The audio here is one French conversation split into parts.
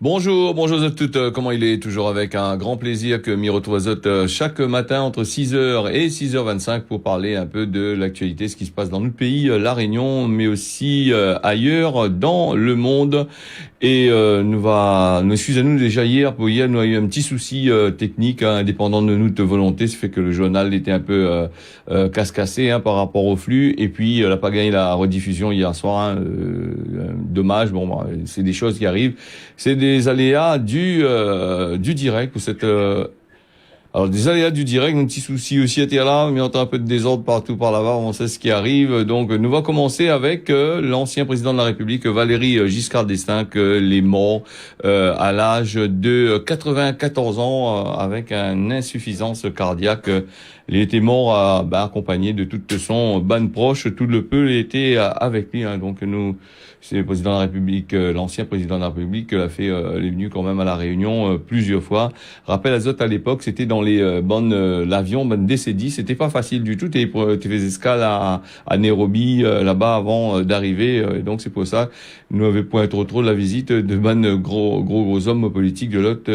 Bonjour à toutes, comment il est? Toujours avec un grand plaisir que m'y retrouve à Zot chaque matin entre 6h et 6h25 pour parler un peu de l'actualité, ce qui se passe dans notre pays, La Réunion, mais aussi ailleurs dans le monde. Et nous excusez-nous déjà hier, nous avons eu un petit souci technique, indépendant de notre volonté, ce fait que le journal était un peu casse-cassé par rapport au flux, et puis elle n'a pas gagné la rediffusion hier soir. Dommage, c'est des choses qui arrivent. C'est des aléas du direct, ou alors des aléas du direct, un petit souci aussi était là, mais on entend un peu de désordre partout par là-bas, on sait ce qui arrive. Donc nous va commencer avec l'ancien président de la République, Valéry Giscard d'Estaing, que les morts à l'âge de 94 ans avec une insuffisance cardiaque. Il était mort accompagné de toute son bande proche, tout le peuple était avec lui. Donc nous, c'est le président de la République, l'ancien président de la République, il est venu quand même à la Réunion plusieurs fois. Rappel à Zot, à l'époque, c'était dans les l'avion DC-10, c'était pas facile du tout. Tu faisais escale à Nairobi là-bas avant d'arriver, et donc c'est pour ça nous avions point trop la visite de gros hommes politiques de l'autre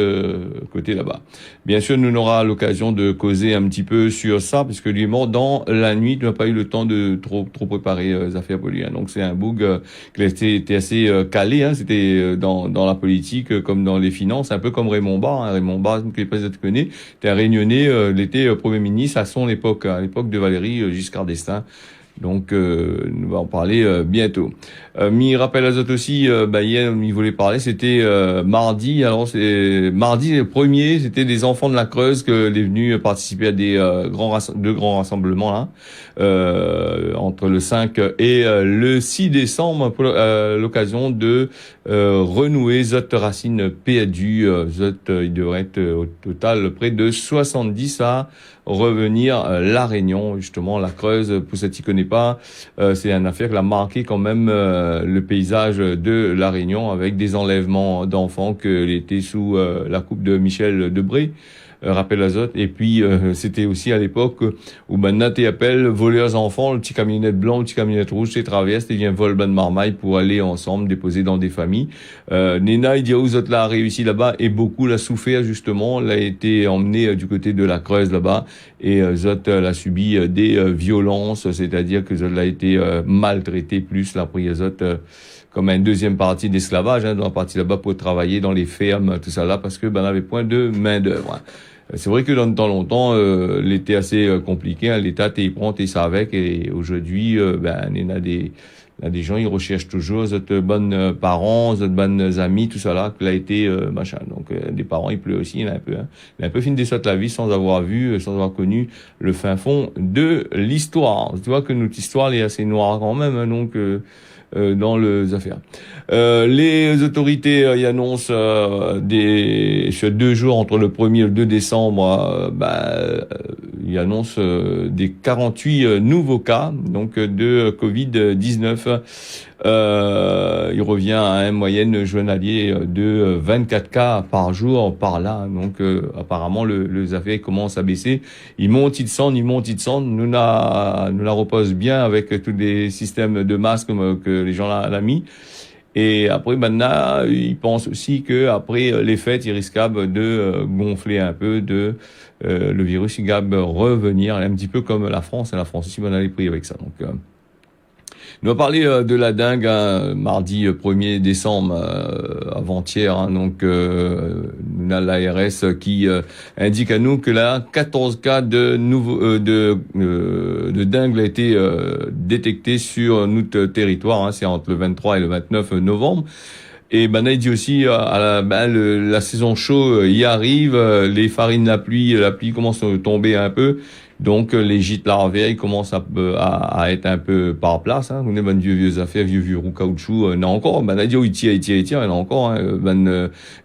côté là-bas. Bien sûr, nous aura l'occasion de causer un petit peu sur ça, puisque lui est mort dans la nuit. Tu n'as pas eu le temps de trop préparer les affaires pour lui. Donc c'est un bug qui était assez calé. C'était dans la politique comme dans les finances, un peu comme Raymond Barre. Raymond Barre, que les peut-être connaît, était un Réunionnais, il était Premier ministre à son époque, à l'époque de Valéry Giscard d'Estaing. Donc, nous allons en parler bientôt. Mi rappelle à Zot aussi, hier, il voulait parler, c'était mardi. Alors, c'est mardi le premier, c'était des enfants de la Creuse que les venus participer à deux grands rassemblements là, entre le 5 et le 6 décembre pour l'occasion de renouer Zot Racine perdu. Zot, il devrait être au total près de 70 à revenir La Réunion, justement la Creuse. Pour ceux qui ne connaissent pas, c'est une affaire qui a marqué quand même le paysage de La Réunion, avec des enlèvements d'enfants que était sous la coupe de Michel Debré. Rappel à Zot. Et puis c'était aussi à l'époque où maintenant tu appelles voleurs enfants, le petit camionnette blanc, le petit camionnette rouge, c'est traverse, et vient vol de marmaille pour aller ensemble déposer dans des familles. Nena, il dit où Zot là a réussi là-bas, et beaucoup l'a souffert justement, l'a été emmené du côté de la Creuse là-bas, et Zot l'a subi des violences, c'est-à-dire que Zot l'a été maltraité plus la pris Zot comme une deuxième partie d'esclavage, dans la partie là-bas pour travailler dans les fermes, tout ça là, parce que n'avait point de main d'œuvre. C'est vrai que dans le temps longtemps, l'été assez compliqué, l'État t'y prend, t'y ça avec, et aujourd'hui, il y a des gens, ils recherchent toujours cette bonnes parents, cette bonnes amis, tout ça là, que l'a été machin. Donc des parents, il pleut aussi, il a un peu fini de la vie sans avoir vu, sans avoir connu le fin fond de l'histoire. Tu vois que notre histoire elle est assez noire quand même, donc dans les affaires. Les autorités y annoncent sur 2 jours, entre le 1er et le 2 décembre, ils annoncent des 48 nouveaux cas donc de Covid-19. Il revient à une moyenne journalier de 24 cas par jour par là. Donc apparemment les affaires commencent à baisser. Ils montent, ils descendent. Nous la repose bien avec tous les systèmes de masques que les gens l'a mis. Et après, maintenant, ils pensent aussi que après les fêtes, ils risquent de gonfler un peu, le virus, il va revenir, un petit peu comme la France. La France aussi, on a les prix avec ça. Donc, nous allons parler de la dengue mardi 1er décembre, avant-hier. Donc, nous avons l'ARS qui indique à nous que là, 14 cas de dengue a été détectés sur notre territoire. C'est entre le 23 et le 29 novembre. Et il dit aussi la saison chaude y arrive, les farines la pluie commence à tomber un peu. Donc les gîtes larvaires commencent à être un peu par place. Vous avez vieux affaires, vieux roues caoutchouc, il y en a encore. Il tire, il y en a encore.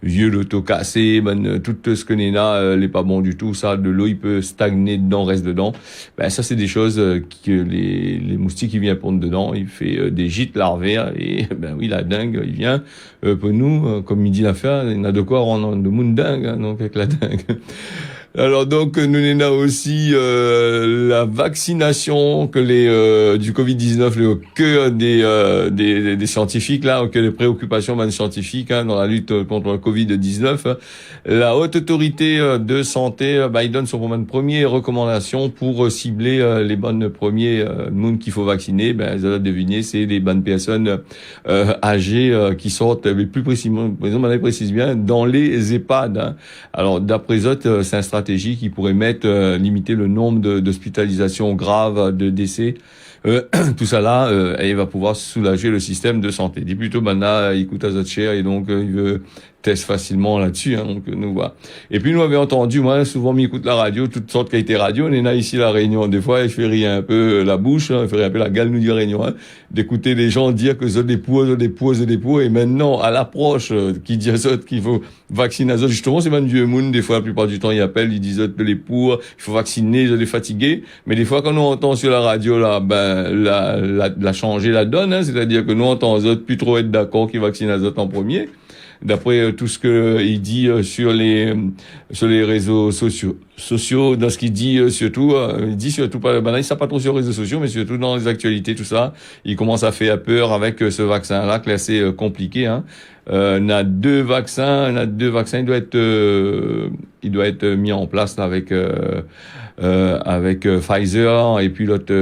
Vieux loto cassé, tout ce que n'est n'est pas bon du tout. Ça, de l'eau, il peut stagner dedans, reste dedans. Ça c'est des choses que les moustiques qui viennent pondre dedans. Il fait des gîtes larvaires, et oui, la dengue, il vient pour nous, comme il dit l'affaire, il y en a de quoi rendre de monde dingue, donc avec la dengue. Alors donc nous n'avons aussi la vaccination que les du Covid-19 que des scientifiques là, que les préoccupations des scientifiques dans la lutte contre le Covid-19. La haute autorité de santé il donne son premier recommandation pour cibler les bonnes premiers monde qu'il faut vacciner. Vous allez deviner, c'est les bonnes personnes âgées qui sortent plus précisément, on précise bien, dans les EHPAD. Alors d'après eux, c'est une stratégie qui pourrait limiter le nombre d'hospitalisations graves, de décès. Tout ça là, il va pouvoir soulager le système de santé. Il dit plutôt, il coûte à notre cher et donc il veut teste facilement là-dessus. Donc nous voilà. Et puis nous avions entendu, moi souvent m'écoute la radio, toutes sortes de qualités radio. On est là ici à la Réunion. Des fois, je fais rire un peu la bouche, je fais rire un peu la gale nous du Réunion, d'écouter les gens dire que c'est des poux. Et maintenant, à l'approche qui dit à ça qu'il faut vacciner à ça, justement, c'est même vieux monde. Des fois, la plupart du temps, ils appellent, ils disent que les poux, il faut vacciner, ils sont fatigués. Mais des fois, quand nous entend sur la radio là, la changer la donne, c'est-à-dire que nous entendons plus trop être d'accord qu'ils vaccinent à ça en premier. D'après tout ce que il dit sur les réseaux sociaux, dans ce qu'il dit il dit surtout pas, il sait pas trop sur les réseaux sociaux, mais surtout dans les actualités, tout ça, il commence à faire peur avec ce vaccin-là, qui est assez compliqué. On a deux vaccins, il doit être mis en place là, avec Pfizer et puis l'autre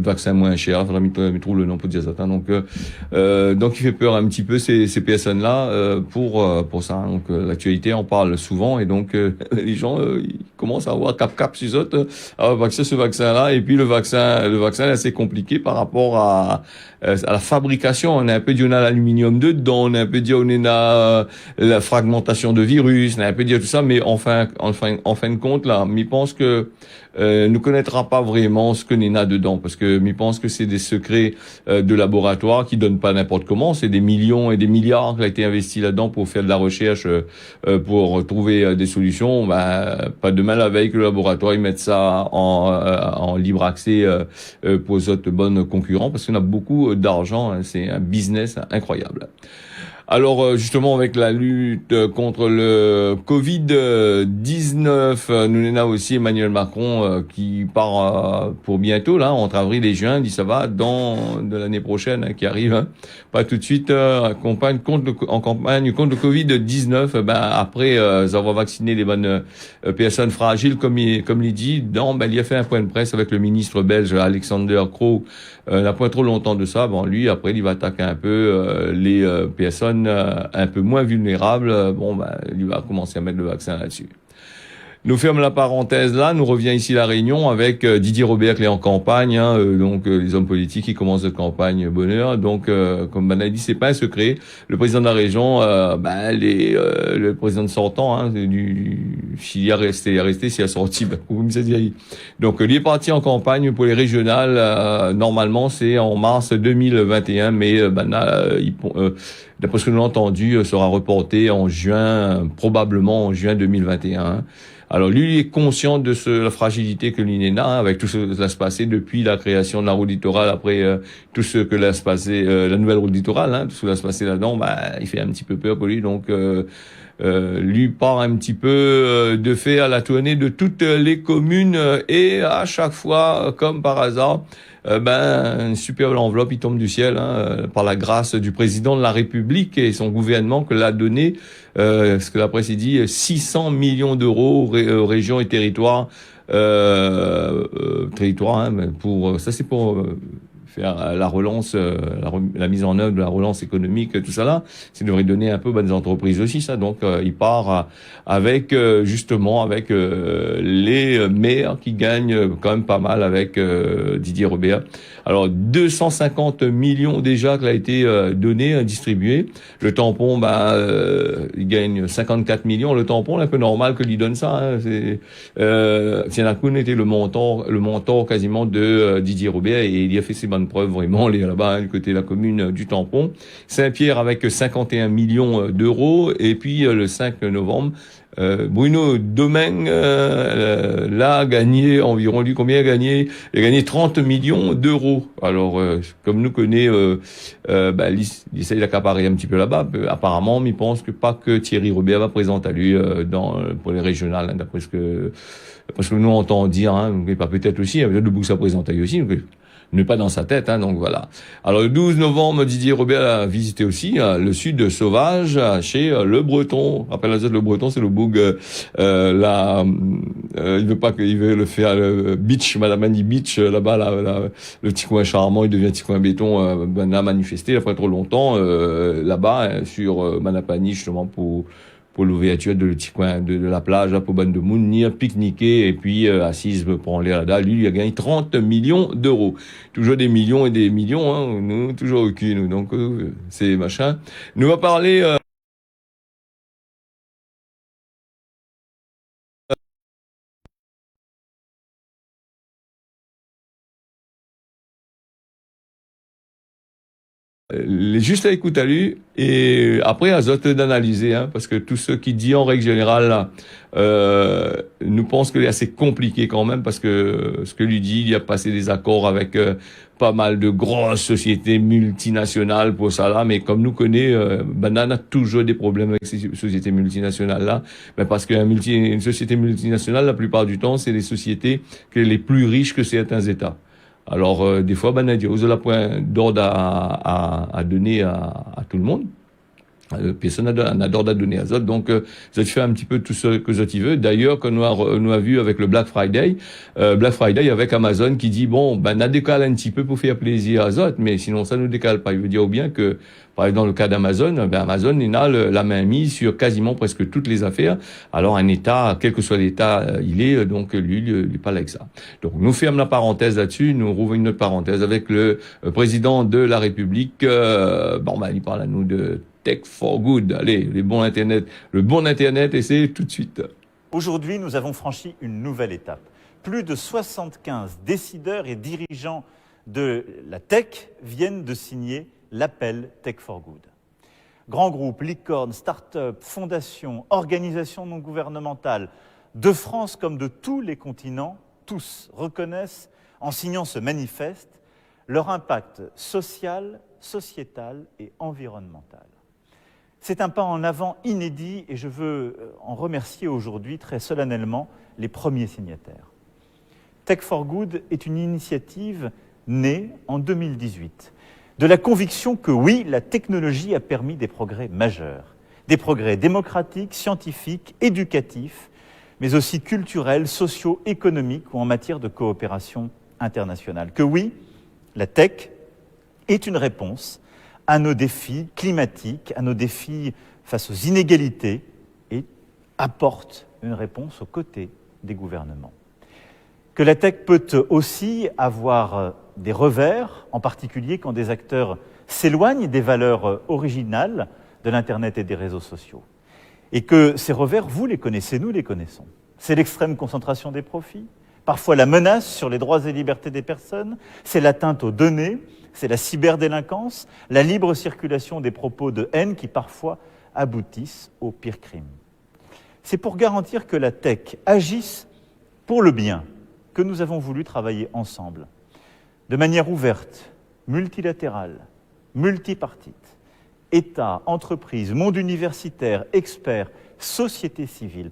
vaccin moins cher. Faudra me trouve le nom pour dire ça. Donc il fait peur un petit peu ces personnes-là pour ça. Donc l'actualité en parle souvent et donc les gens ils commencent à avoir cap sur autres vacciner ce vaccin-là et puis le vaccin est assez compliqué par rapport à la fabrication. On a un peu dit on a l'aluminium dedans, on a un peu dit on a la fragmentation de virus, on a un peu dit tout ça, mais en fin de compte là, je pense que ne connaîtra pas vraiment ce que Nena dedans, parce que je pense que c'est des secrets de laboratoire qui donnent pas n'importe comment. C'est des millions et des milliards qui ont été investis là-dedans pour faire de la recherche, pour trouver des solutions. Pas demain la veille que le laboratoire ils mettent ça en libre accès pour les autres bonnes concurrents, parce qu'on a beaucoup d'argent. C'est un business incroyable. Alors justement avec la lutte contre le Covid-19, nous avons aussi Emmanuel Macron qui part pour bientôt là entre avril et juin, dit ça va de l'année prochaine qui arrive, pas tout de suite en campagne contre le Covid-19, après avoir vacciné les bonnes personnes fragiles comme il dit, il a fait un point de presse avec le ministre belge Alexander Croo. N'a pas trop longtemps de ça. Lui, après, il va attaquer un peu les personnes un peu moins vulnérables. Il va commencer à mettre le vaccin là-dessus. Nous fermons la parenthèse là, nous revient ici la Réunion avec Didier Robert qui est en campagne, les hommes politiques qui commencent de campagne bonheur. Donc comme Ben a dit, c'est pas un secret. Le président de la région, le président sortant, s'il est resté, s'il a sorti, comme ça dit. Donc il est parti en campagne pour les régionales. Normalement c'est en mars 2021, mais d'après ce que nous avons entendu, sera reporté en juin, probablement en juin 2021. Alors lui, il est conscient de la fragilité que l'INENA, avec tout ce qui va se passer depuis la création de la route littorale, après tout ce que va se passer, la nouvelle route littorale, tout ce qui va se passer là-dedans, il fait un petit peu peur pour lui. Donc lui part un petit peu de fait à la tournée de toutes les communes et à chaque fois, comme par hasard, une superbe enveloppe, il tombe du ciel, par la grâce du président de la République et son gouvernement que l'a donné, ce que la presse dit, 600 millions d'euros aux régions et territoires, pour ça c'est pour faire la relance, la mise en œuvre de la relance économique, tout ça là, ça devrait donner un peu des entreprises aussi ça. Donc il part avec les maires qui gagnent quand même pas mal avec Didier Robert. Alors 250 millions déjà qui a été donné, distribué. Le tampon, il gagne 54 millions. Le tampon, c'est un peu normal que lui donne ça. C'est Tianakoun était le montant quasiment de Didier Robert et il y a fait ses bonnes preuves vraiment là-bas du côté de la commune du tampon. Saint-Pierre avec 51 millions d'euros et puis le 5 novembre. Bruno Domingue l'a gagné environ, lui combien il a gagné? Il a gagné 30 millions d'euros. Alors, comme nous connaît, il essaie d'accaparer un petit peu là-bas. Apparemment, mais il pense que pas que Thierry Robert va présenter à lui pour les régionales, hein, d'après ce que nous entendons dire, hein, mais pas peut-être aussi, peut-être le bout que ça présente à lui aussi. Donc, n'est pas dans sa tête, hein, donc voilà. Alors le 12 novembre, Didier Robert a visité aussi le sud sauvage chez le Breton. Rappelle-toi, le Breton, c'est le boug il veut pas qu'il veut le faire le beach, Madame Annie Beach là-bas, le petit coin charmant, il devient petit coin béton. A manifesté après trop longtemps là-bas sur Manapani justement pour l'ouverture de le petit coin de la plage, là, pour bande de monde, venir pique-niquer, et puis, assise pour aller là-bas. Lui, il a gagné 30 millions d'euros. Toujours des millions et des millions, hein. Nous, toujours au cul, nous. Donc, c'est machin. Nous va parler, juste à écoute à lui et après à autres d'analyser, hein, parce que tout ce qui dit en règle générale là, nous pense que c'est assez compliqué quand même, parce que ce que lui dit, il a passé des accords avec pas mal de grosses sociétés multinationales pour ça là, mais comme nous connaît, Banane a toujours des problèmes avec ces sociétés multinationales là, mais parce une société multinationale, la plupart du temps, c'est des sociétés que les plus riches que certains États. Alors, des fois, vous avez la point d'ordre à donner à tout le monde. Personne n'a d'ordre à donner à autres. Donc, ça fait un petit peu tout ce que tu veux. D'ailleurs, quand nous a vu avec le Black Friday avec Amazon qui dit, bon, n'a décale un petit peu pour faire plaisir à autres, mais sinon, ça ne décale pas. Il veut dire bien que, par exemple, dans le cas d'Amazon, Amazon, il a la main mise sur quasiment presque toutes les affaires. Alors, un État, quel que soit l'État, il est, donc, lui, il parle avec ça. Donc, nous fermons la parenthèse là-dessus. Nous rouvrons une autre parenthèse avec le président de la République. Il parle à nous de Tech for Good. Allez, le bon Internet, et c'est tout de suite. Aujourd'hui, nous avons franchi une nouvelle étape. Plus de 75 décideurs et dirigeants de la tech viennent de signer l'appel Tech for Good. Grands groupes, licornes, start-up, fondations, organisations non gouvernementales, de France comme de tous les continents, tous reconnaissent, en signant ce manifeste, leur impact social, sociétal et environnemental. C'est un pas en avant inédit et je veux en remercier aujourd'hui très solennellement les premiers signataires. Tech for Good est une initiative née en 2018 de la conviction que oui, la technologie a permis des progrès majeurs, des progrès démocratiques, scientifiques, éducatifs, mais aussi culturels, sociaux, économiques ou en matière de coopération internationale. Que oui, la tech est une réponse à nos défis climatiques, à nos défis face aux inégalités et apporte une réponse aux côtés des gouvernements. Que la tech peut aussi avoir des revers, en particulier quand des acteurs s'éloignent des valeurs originales de l'Internet et des réseaux sociaux. Et que ces revers, vous les connaissez, nous les connaissons. C'est l'extrême concentration des profits, parfois la menace sur les droits et libertés des personnes, c'est l'atteinte aux données, c'est la cyberdélinquance, la libre circulation des propos de haine qui parfois aboutissent aux pires crimes. C'est pour garantir que la tech agisse pour le bien que nous avons voulu travailler ensemble, de manière ouverte, multilatérale, multipartite, État, entreprises, monde universitaire, experts, société civile.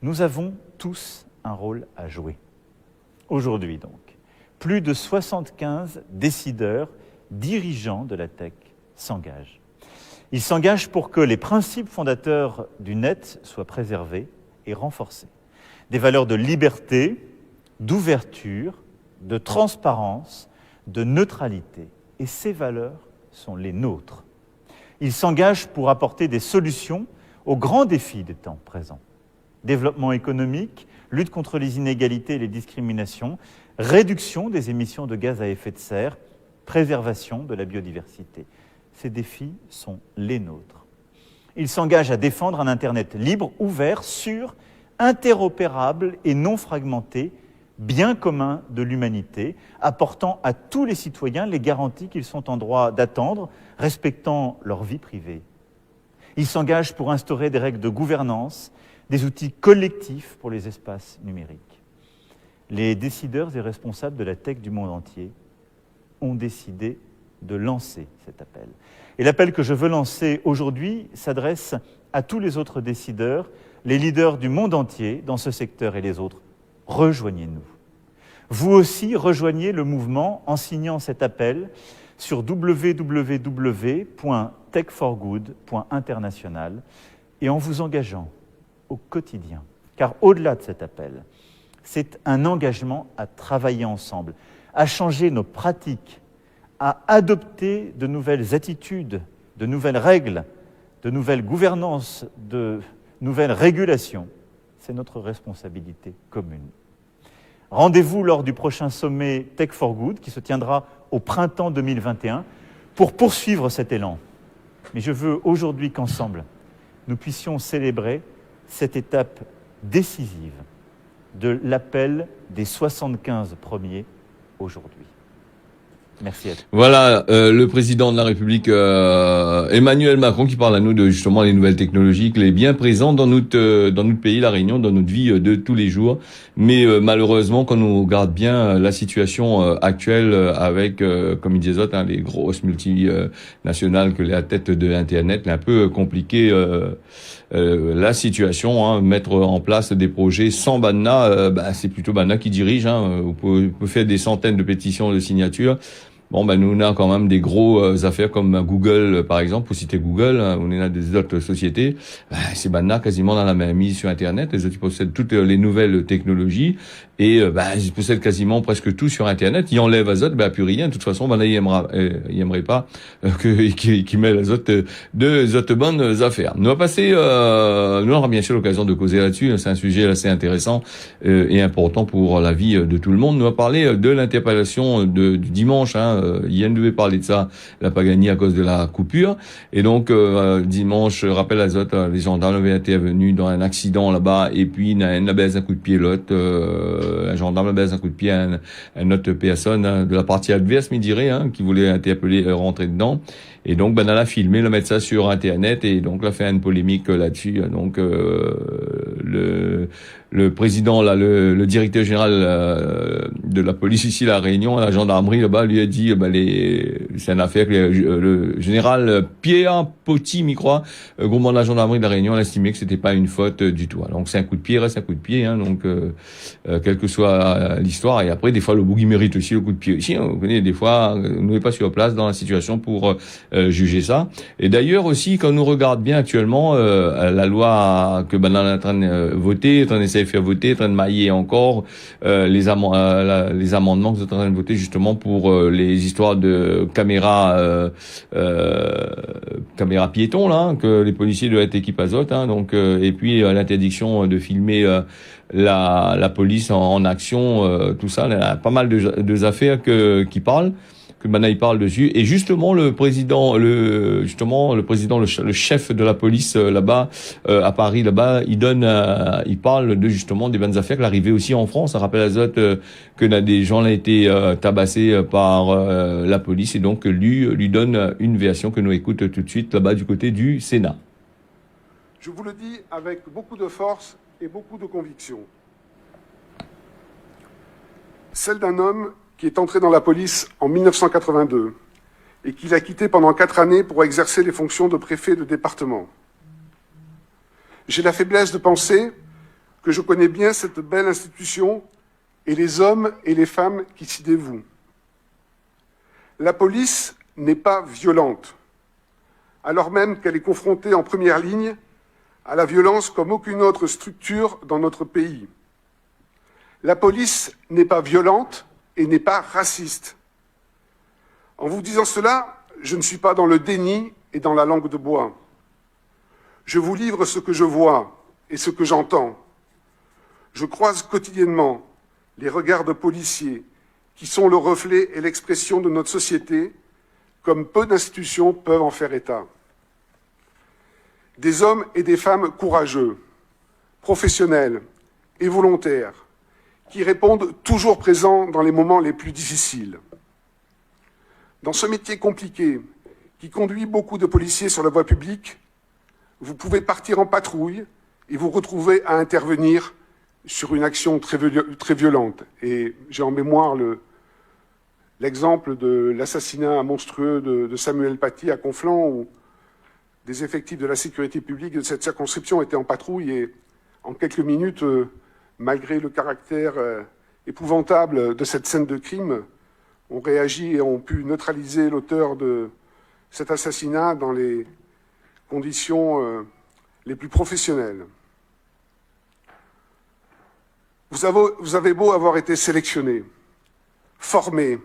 Nous avons tous un rôle à jouer. Aujourd'hui donc, plus de 75 décideurs, dirigeants de la tech s'engagent. Ils s'engagent pour que les principes fondateurs du net soient préservés et renforcés. Des valeurs de liberté, d'ouverture, de transparence, de neutralité. Et ces valeurs sont les nôtres. Ils s'engagent pour apporter des solutions aux grands défis des temps présents. Développement économique, lutte contre les inégalités et les discriminations, réduction des émissions de gaz à effet de serre, préservation de la biodiversité. Ces défis sont les nôtres. Ils s'engagent à défendre un Internet libre, ouvert, sûr, interopérable et non fragmenté, bien commun de l'humanité, apportant à tous les citoyens les garanties qu'ils sont en droit d'attendre, respectant leur vie privée. Ils s'engagent pour instaurer des règles de gouvernance, des outils collectifs pour les espaces numériques. Les décideurs et responsables de la tech du monde entier ont décidé de lancer cet appel. Et l'appel que je veux lancer aujourd'hui s'adresse à tous les autres décideurs, les leaders du monde entier dans ce secteur et les autres. Rejoignez-nous. Vous aussi, rejoignez le mouvement en signant cet appel sur www.techforgood.international et en vous engageant au quotidien. Car au-delà de cet appel, c'est un engagement à travailler ensemble, à changer nos pratiques, à adopter de nouvelles attitudes, de nouvelles règles, de nouvelles gouvernances, de nouvelles régulations. C'est notre responsabilité commune. Rendez-vous lors du prochain sommet Tech for Good qui se tiendra au printemps 2021 pour poursuivre cet élan. Mais je veux aujourd'hui qu'ensemble, nous puissions célébrer cette étape décisive de l'appel des 75 premiers aujourd'hui. Merci à tous. Voilà, le président de la République, Emmanuel Macron, qui parle à nous de justement les nouvelles technologies, qu'il est bien présent dans notre pays, La Réunion, dans notre vie de tous les jours. Mais malheureusement, quand on regarde bien la situation actuelle avec, comme il disait, les grosses multinationales que la tête de l'Internet, c'est un peu compliqué la situation. Mettre en place des projets sans Banna, c'est plutôt Banna qui dirige. Vous pouvez faire des centaines de pétitions de signatures. Bon, nous, on a quand même des gros affaires comme Google, par exemple, pour citer Google, on a des autres sociétés. C'est Banna quasiment dans la même mise sur Internet. Les autres, ils possèdent toutes les nouvelles technologies et ils possèdent quasiment presque tout sur Internet. Ils enlèvent Azot, plus rien. De toute façon, Banna, il aimerait pas qu'ils mettent les autres bonnes affaires. Nous on va passer, nous on aura bien sûr l'occasion de causer là-dessus. C'est un sujet assez intéressant et important pour la vie de tout le monde. Nous on va parler de l'interpellation du dimanche. Yann devait parler de ça, il n'a pas gagné à cause de la coupure. Et donc dimanche, rappel à Azot, les gendarmes avaient été venus dans un accident là-bas et puis il a baissé un coup de pied l'autre. Un gendarme a baissé un coup de pied à un autre personne de la partie adverse, me dirait, qui voulait interpeller, rentrer dedans. Et donc, elle a filmé, le mettre ça sur Internet et donc, là, fait une polémique là-dessus. Donc, le président, là, le directeur général de la police ici, la Réunion, la gendarmerie là-bas, lui a dit, c'est une affaire que le général Pierre Potti, m'y croit, groupement de la gendarmerie de la Réunion, a estimé que c'était pas une faute du tout. Donc, c'est un coup de pied, reste un coup de pied, donc, quelle que soit l'histoire. Et après, des fois, le bougui mérite aussi le coup de pied aussi. Vous connaissez, des fois, on n'est pas sur place dans la situation pour juger ça. Et d'ailleurs aussi, quand on regarde bien actuellement la loi que Banana est en train de voter, en train d'essayer de faire voter, en train de mailler encore les amendements que vous êtes en train de voter justement pour les histoires de caméras piétons là, que les policiers doivent être équipés Azot, donc et puis l'interdiction de filmer la police en action, tout ça, il y a pas mal de affaires qui parlent. Que maintenant il parle dessus, et justement le chef de la police là-bas à Paris là-bas, il parle de justement des bonnes affaires, l'arrivée aussi en France. Ça rappelle Azot que des gens ont été tabassés par la police, et donc lui donne une version que nous écoute tout de suite là-bas du côté du Sénat. Je vous le dis avec beaucoup de force et beaucoup de conviction. Celle d'un homme qui est entré dans la police en 1982 et qui l'a quitté pendant 4 années pour exercer les fonctions de préfet de département. J'ai la faiblesse de penser que je connais bien cette belle institution et les hommes et les femmes qui s'y dévouent. La police n'est pas violente, alors même qu'elle est confrontée en première ligne à la violence comme aucune autre structure dans notre pays. La police n'est pas violente et n'est pas raciste. En vous disant cela, je ne suis pas dans le déni et dans la langue de bois. Je vous livre ce que je vois et ce que j'entends. Je croise quotidiennement les regards de policiers qui sont le reflet et l'expression de notre société, comme peu d'institutions peuvent en faire état. Des hommes et des femmes courageux, professionnels et volontaires, qui répondent toujours présents dans les moments les plus difficiles. Dans ce métier compliqué, qui conduit beaucoup de policiers sur la voie publique, vous pouvez partir en patrouille et vous retrouvez à intervenir sur une action très violente. Et j'ai en mémoire l'exemple de l'assassinat monstrueux de Samuel Paty à Conflans, où des effectifs de la sécurité publique de cette circonscription étaient en patrouille et en quelques minutes, malgré le caractère épouvantable de cette scène de crime, ont réagi et ont pu neutraliser l'auteur de cet assassinat dans les conditions les plus professionnelles. Vous avez beau avoir été sélectionné, formé,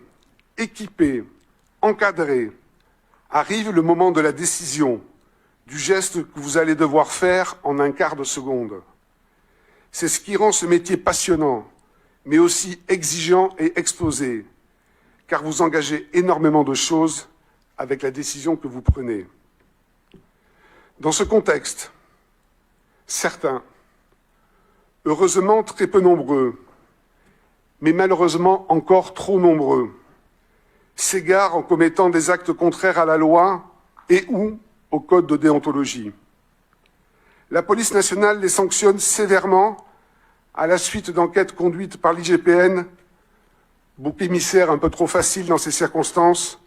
équipé, encadré, arrive le moment de la décision, du geste que vous allez devoir faire en un quart de seconde. C'est ce qui rend ce métier passionnant, mais aussi exigeant et exposé, car vous engagez énormément de choses avec la décision que vous prenez. Dans ce contexte, certains, heureusement très peu nombreux, mais malheureusement encore trop nombreux, s'égarent en commettant des actes contraires à la loi et ou au code de déontologie. La police nationale les sanctionne sévèrement à la suite d'enquêtes conduites par l'IGPN, bouc émissaire un peu trop facile dans ces circonstances,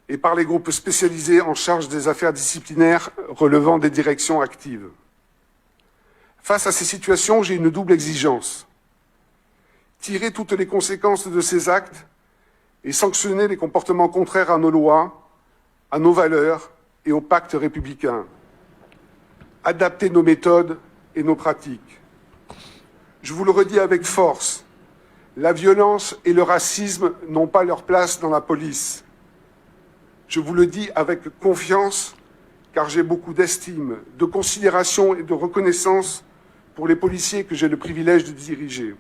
et par les groupes spécialisés en charge des affaires disciplinaires relevant des directions actives. Face à ces situations, j'ai une double exigence. Tirer toutes les conséquences de ces actes et sanctionner les comportements contraires à nos lois, à nos valeurs et au pacte républicain. Adapter nos méthodes et nos pratiques. Je vous le redis avec force, la violence et le racisme n'ont pas leur place dans la police. Je vous le dis avec confiance, car j'ai beaucoup d'estime, de considération et de reconnaissance pour les policiers que j'ai le privilège de diriger.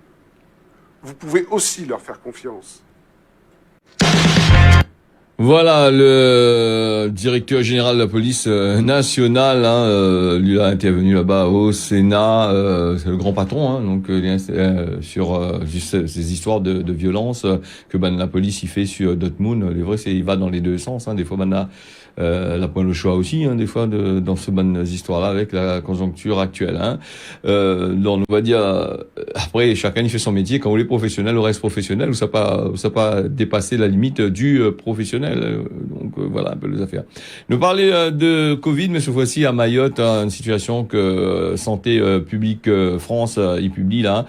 Vous pouvez aussi leur faire confiance. Voilà, le directeur général de la police nationale, lui a intervenu là-bas au Sénat, c'est le grand patron, donc sur ces histoires de violence que la police y fait sur Dortmund. Les vrais, il va dans les deux sens. Des fois, la pointe le choix aussi, des fois dans ce histoires-là avec la conjoncture actuelle. Donc on va dire après chacun il fait son métier. Quand on est professionnel, on reste professionnel ou ça pas dépasser la limite du professionnel. Donc voilà un peu les affaires. Nous parler de Covid, mais cette fois-ci à Mayotte, une situation que Santé publique France il publie là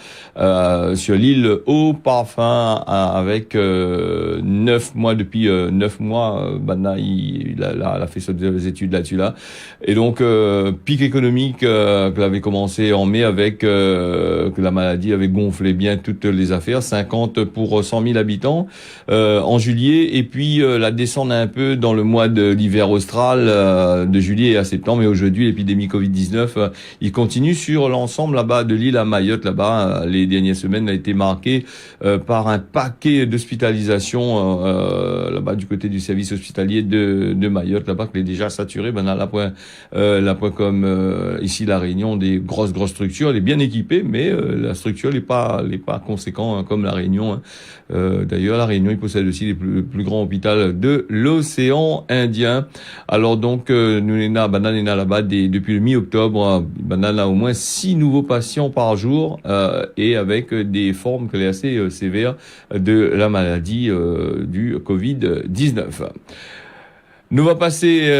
sur l'île au parfum avec 9 mois depuis 9 mois. Il a fait ses études là-dessus là. Et donc pic économique qu'elle avait commencé en mai avec que la maladie avait gonflé bien toutes les affaires, 50 pour 100 000 habitants en juillet, et puis la descendre un peu dans le mois de l'hiver austral de juillet à septembre. Et aujourd'hui l'épidémie Covid-19 il continue sur l'ensemble là-bas de l'île à Mayotte. Là-bas les dernières semaines a été marqué par un paquet d'hospitalisations là-bas du côté du service hospitalier de Mayotte, là-bas qui est déjà saturé. La point comme ici la Réunion, des grosses structures, elle est bien équipée, mais la structure n'est pas conséquent comme la Réunion. D'ailleurs la Réunion il possède aussi les plus grands hôpitaux de l'océan Indien. Alors donc nous là-bas depuis le mi-octobre, a au moins 6 nouveaux patients par jour et avec des formes que les assez sévères de la maladie du Covid-19. Nous va passer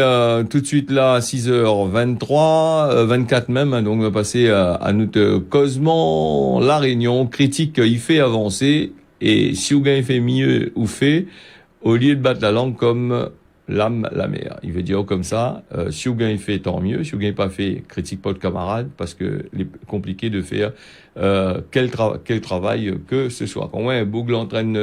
tout de suite là à 6h23, 24 même, donc on va passer à notre causement La Réunion. Critique, il fait avancer, et si Ougain fait mieux ou fait, au lieu de battre la langue comme l'âme la mer. Il veut dire comme ça, si Ougain il fait, tant mieux. Si Ougain pas fait, critique pas de camarade, parce que c'est compliqué de faire quel travail que ce soit. Quand un Bougle entraîne,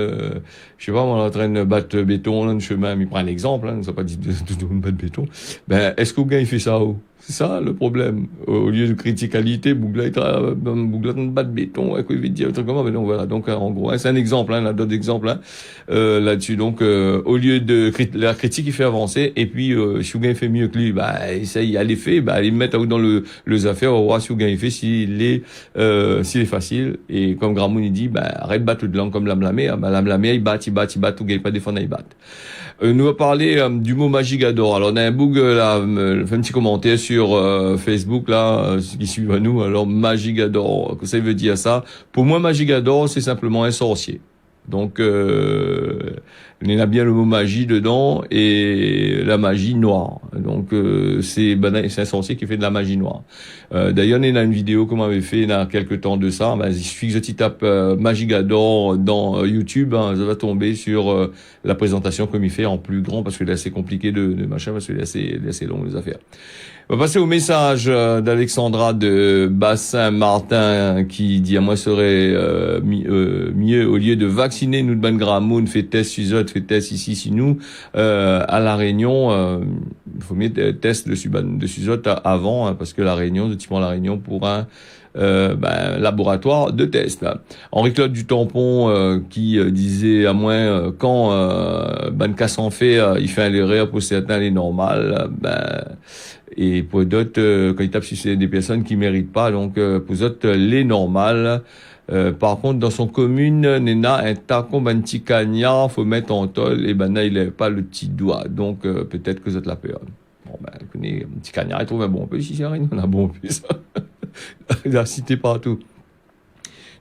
on entraîne de battre béton dans le chemin, mais il prend un exemple, on ne s'est pas dit de battre béton. Est-ce qu'Ougain il fait ça ou? C'est ça le problème. Au lieu de criticalité, Bougla bat de béton, il veut dire un truc comme ça. Mais donc voilà. Donc en gros, c'est un exemple, on a d'autres exemples là-dessus. Donc au lieu de la critique, il fait avancer. Et puis si Ougain fait mieux que lui, il a les faits, il met dans les affaires. On voit si Ougain il fait, s'il est s'il est facile, et comme Gramoun il dit, arrête de battre toute langue comme l'amlamé, l'amlamé, il bat, tout gagne pas défendre, il bat. Nous va parler du mot magigador. Alors on a un bug là, fait un petit commentaire sur Facebook là, ceux qui suivent à nous. Alors magigador, que ça veut dire ça? Pour moi, magigador, c'est simplement un sorcier. Donc il y a bien le mot magie dedans et la magie noire. Donc c'est un sorcier qui fait de la magie noire. D'ailleurs, il y a une vidéo qu'on m'avait fait il y a quelques temps de ça. Il suffit que tu tapes Magigador dans YouTube, ça va tomber sur la présentation comme il fait en plus grand parce que c'est assez compliqué de machin parce que c'est assez long les affaires. On va passer au message d'Alexandra de Bassin-Martin qui dit à moi serait mieux au lieu de vacciner nous de ban Gramoun fait test Suzot fait test ici nous à la Réunion il faut mettre test de Suzot avant parce que la Réunion typiquement la Réunion pour un laboratoire de test. Henri-Claude du Tampon qui disait à moi quand ban cas en fait il fait un erreur pour certains les normales et pour d'autres quand il tape sur des personnes qui méritent pas donc pour d'autres les normales. Par contre, dans son commune, Nena, un tacon, un petit cagnard, faut mettre en tôle, et là, il n'avait pas le petit doigt. Donc, peut-être que vous êtes la peur. Bon, connaît un petit cagnard, il trouve un bon peu, si c'est rien, on a bon plus. Il a cité partout.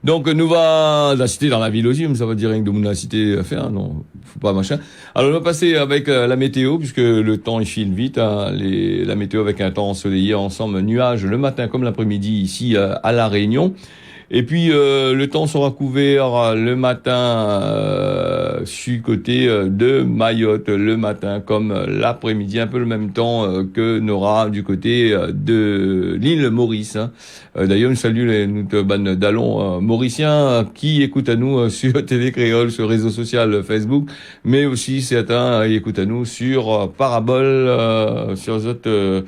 Donc, nous va la cité dans la ville aussi, mais ça va dire rien que de la cité à faire, non, faut pas machin. Alors, on va passer avec la météo, puisque le temps, il file vite, la météo avec un temps ensoleillé ensemble, nuages le matin comme l'après-midi ici à La Réunion. Et puis le temps sera couvert le matin sur côté de Mayotte le matin comme l'après-midi, un peu le même temps que n'aura du côté de l'île Maurice. D'ailleurs, nous salue notre ban d'allons mauriciens qui écoutent à nous sur Télé Créole, sur réseau social Facebook, mais aussi certains écoutent à nous sur Parabole, sur les autres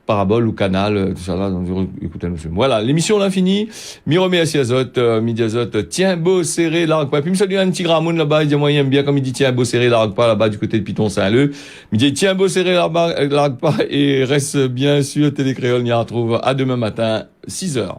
Parabole ou Canal, tout ça là, donc écoutez-nous. Voilà, l'émission l'a fini. Mi remet à Siazot, midi Azot, tiens beau serré l'arc pas. Puis me salue un petit Gramoun là-bas, il dit moi il aime bien comme il dit tiens beau serré l'arc pas là-bas du côté de Piton Saint-Leu. Il dit tiens beau serré l'arc pas et reste bien sûr Télé Créole, on y retrouve à demain matin 6h.